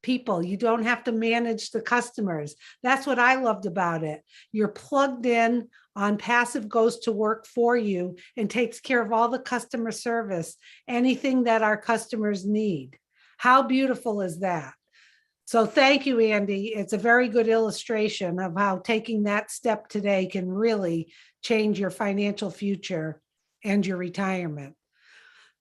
people. You don't have to manage the customers. That's what I loved about it. You're plugged in. ONPASSIVE goes to work for you and takes care of all the customer service, anything that our customers need. How beautiful is that? So thank you, Andy. It's a very good illustration of how taking that step today can really change your financial future and your retirement.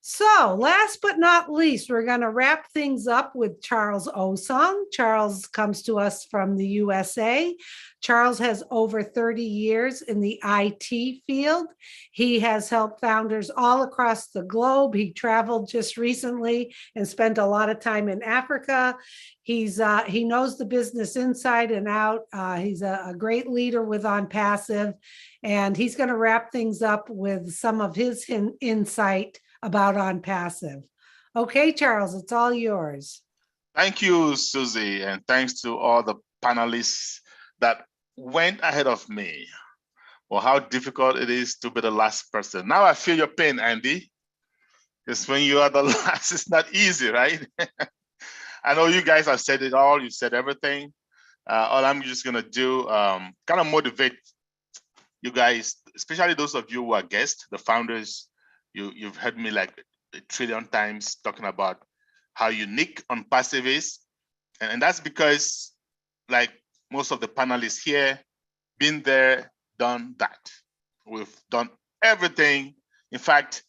So last but not least, we're going to wrap things up with Charles Osong. Charles comes to us from the USA. Charles has over 30 years in the IT field. He has helped founders all across the globe. He traveled just recently and spent a lot of time in Africa. He knows the business inside and out. He's a great leader with ONPASSIVE, and he's going to wrap things up with some of his insight about ONPASSIVE. Okay, Charles, it's all yours. Thank you, Susie, and thanks to all the panelists that went ahead of me. Well, how difficult it is to be the last person. Now I feel your pain, Andy, because when you are the last, it's not easy, right? I know you guys have said it all. You said everything. All I'm just going to do, kind of motivate you guys, especially those of you who are guests, the founders You've heard me like a trillion times talking about how unique ONPASSIVE is. And that's because, like most of the panelists here, been there, done that. We've done everything. In fact,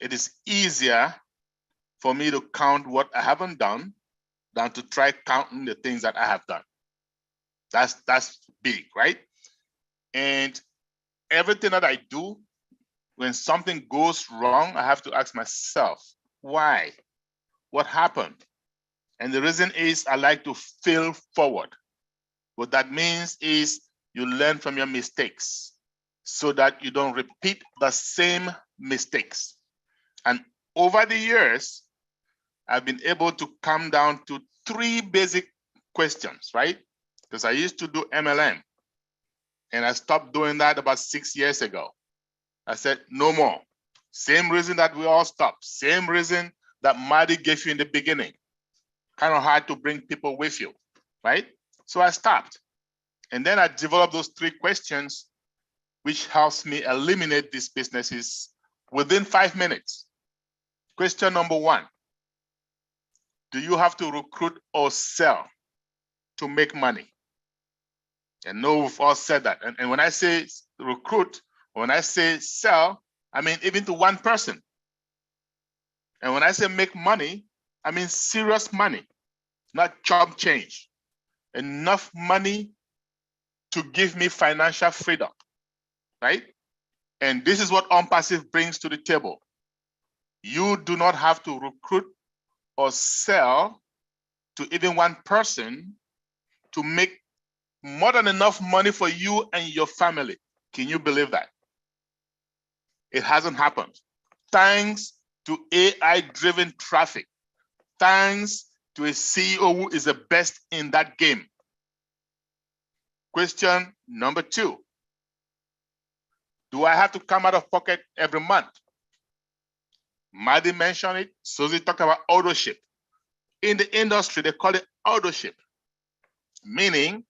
it is easier for me to count what I haven't done than to try counting the things that I have done. That's big, right? And everything that I do, when something goes wrong, I have to ask myself, why? What happened? And the reason is I like to fail forward. What that means is you learn from your mistakes so that you don't repeat the same mistakes. And over the years, I've been able to come down to 3 basic questions, right? Because I used to do MLM and I stopped doing that about 6 years ago. I said, no more. Same reason that we all stopped. Same reason that Marty gave you in the beginning. Kind of hard to bring people with you, right? So I stopped. And then I developed those 3 questions, which helps me eliminate these businesses within 5 minutes. Question number 1, do you have to recruit or sell to make money? And no, we've all said that. And when I say recruit, when I say sell, I mean even to one person. And when I say make money, I mean serious money, not chump change. Enough money to give me financial freedom, right? And this is what ONPASSIVE brings to the table. You do not have to recruit or sell to even one person to make more than enough money for you and your family. Can you believe that? It hasn't happened. Thanks to AI-driven traffic. Thanks to a CEO who is the best in that game. Question number 2. Do I have to come out of pocket every month? Maddie mentioned it. Susie talked about auto ship. In the industry, they call it auto ship, meaning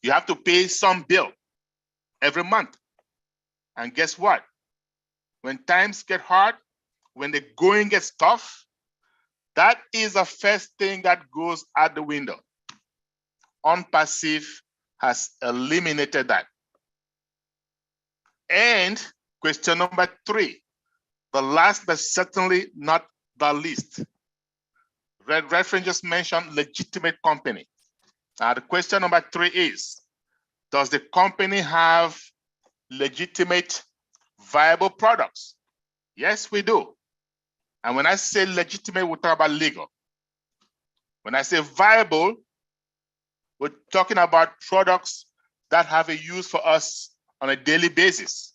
you have to pay some bill every month. And guess what? When times get hard, when the going gets tough, that is the first thing that goes out the window. ONPASSIVE has eliminated that. And question number 3, the last but certainly not the least. Red Reference just mentioned legitimate company. Now the question number 3 is, does the company have legitimate, viable products? Yes, we do. And when I say legitimate, we talk about legal. When I say viable, we're talking about products that have a use for us on a daily basis.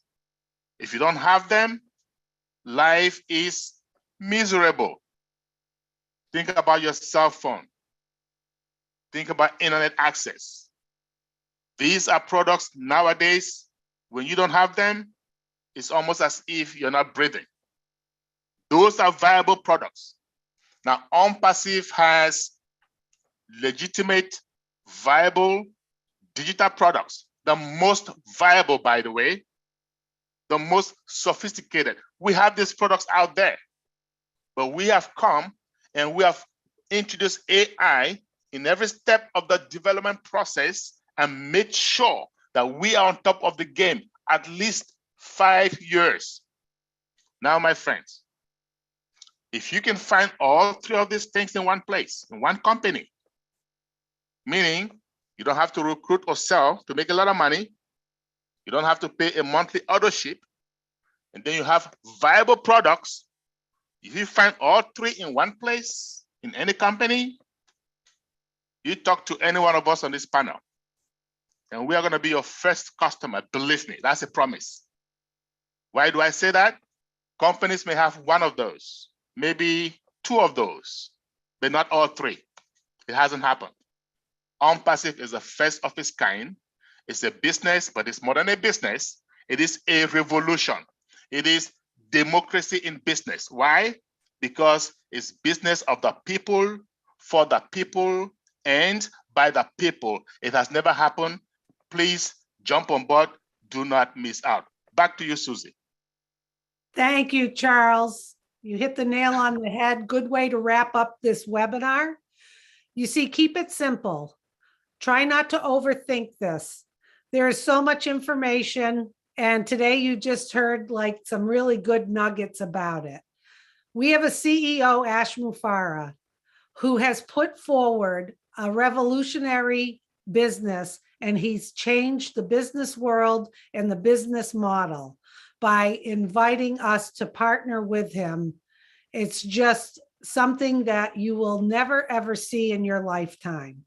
If you don't have them, life is miserable. Think about your cell phone. Think about internet access. These are products nowadays, when you don't have them, it's almost as if you're not breathing. Those are viable products. Now, ONPASSIVE has legitimate, viable digital products. The most viable, by the way, the most sophisticated. We have these products out there, but we have come and we have introduced AI in every step of the development process and made sure that we are on top of the game at least 5 years. Now, my friends, if you can find all 3 of these things in one place, in one company, meaning you don't have to recruit or sell to make a lot of money, you don't have to pay a monthly auto ship, and then you have viable products. If you find all 3 in one place, in any company, you talk to any one of us on this panel, and we are going to be your first customer. Believe me, that's a promise. Why do I say that? Companies may have 1 of those, maybe 2 of those, but not all 3. It hasn't happened. ONPASSIVE is the first of its kind. It's a business, but it's more than a business. It is a revolution. It is democracy in business. Why? Because it's business of the people, for the people, and by the people. It has never happened. Please jump on board. Do not miss out. Back to you, Susie. Thank you, Charles. You hit the nail on the head. Good way to wrap up this webinar. You see, keep it simple. Try not to overthink this. There is so much information, and today you just heard like some really good nuggets about it. We have a CEO, Ash Mufareh, who has put forward a revolutionary business, and he's changed the business world and the business model by inviting us to partner with him. It's just something that you will never, ever see in your lifetime.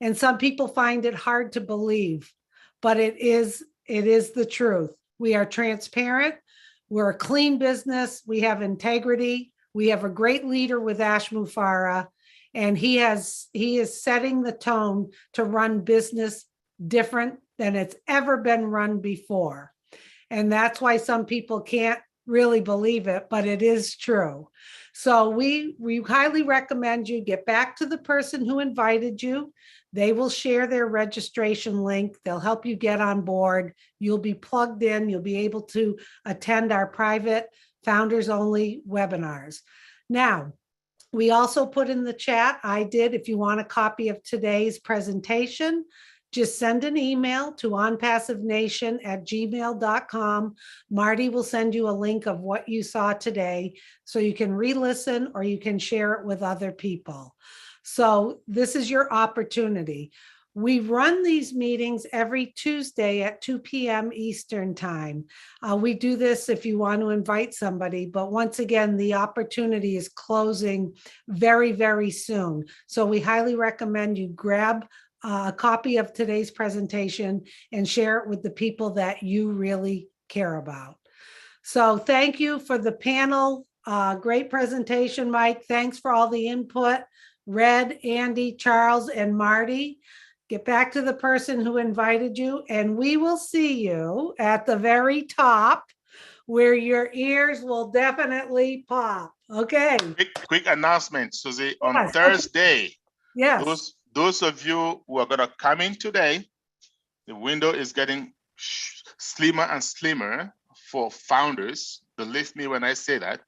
And some people find it hard to believe, but it is the truth. We are transparent. We're a clean business. We have integrity. We have a great leader with Ash Mufareh, and he is setting the tone to run business different than it's ever been run before. And that's why some people can't really believe it, but it is true. So we highly recommend you get back to the person who invited you. They will share their registration link. They'll help you get on board. You'll be plugged in. You'll be able to attend our private founders only webinars. Now, we also put in the chat, I did, if you want a copy of today's presentation, just send an email to onpassivenation@gmail.com. Marty will send you a link of what you saw today so you can re-listen or you can share it with other people. So this is your opportunity. We run these meetings every Tuesday at 2 p.m. Eastern time. We do this if you want to invite somebody, but once again, the opportunity is closing very, very soon. So we highly recommend you grab a copy of today's presentation and share it with the people that you really care about. So thank you for the panel. Great presentation, Mike. Thanks for all the input. Red, Andy, Charles, and Marty. Get back to the person who invited you, and we will see you at the very top where your ears will definitely pop. Okay. Quick announcement, Susie. On Yes, Thursday, okay. Yes. those of you who are going to come in today, the window is getting slimmer and slimmer for founders. Believe me when I say that.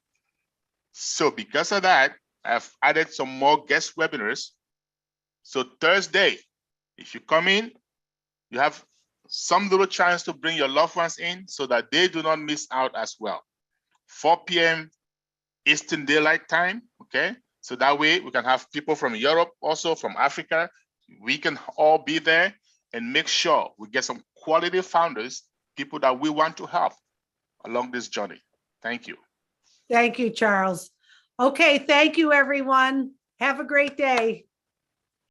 So because of that, I've added some more guest webinars. So Thursday, if you come in, you have some little chance to bring your loved ones in so that they do not miss out as well. 4 p.m. Eastern Daylight Time, okay? So that way we can have people from Europe, also from Africa. We can all be there and make sure we get some quality founders, people that we want to help along this journey. Thank you. Thank you, Charles. Okay, thank you, everyone. Have a great day.